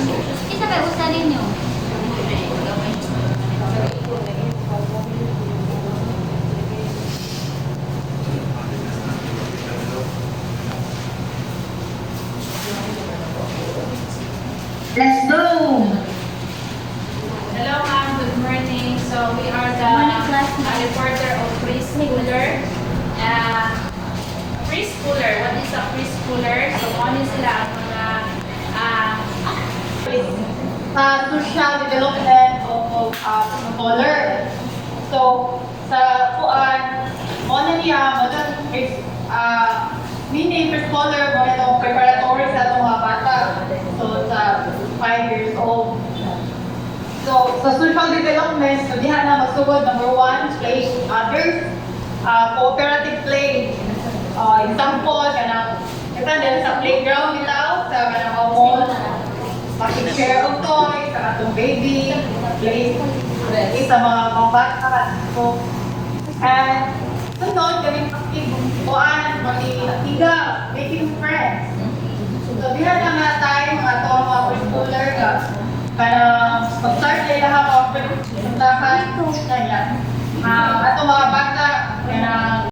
Kita kayo usa ninyo. Let's go! Hello ma'am, good morning. So we are the reporter of preschooler. Preschooler, what is a preschooler? So one is sila ang mga social development of scholar. So, sa kuan, mo na niya, meaning pre-scholar, mo na itong preparatory sa itong mga bata. So, sa 5 years old. So, sa social development, so diha na magsugod, number 1, play with others. Cooperative play. Example, kanang, kita din sa playground nila, sa kanang mall, mag-share of toys, sa atong baby, play sa mga bata. So, and sunod, gawin kuan, mag-iga, making friends. So, diha na nga tayo, mga itong mga preschooler ka, kanang mag-start nila mga puntahan, ato mga bata, kanang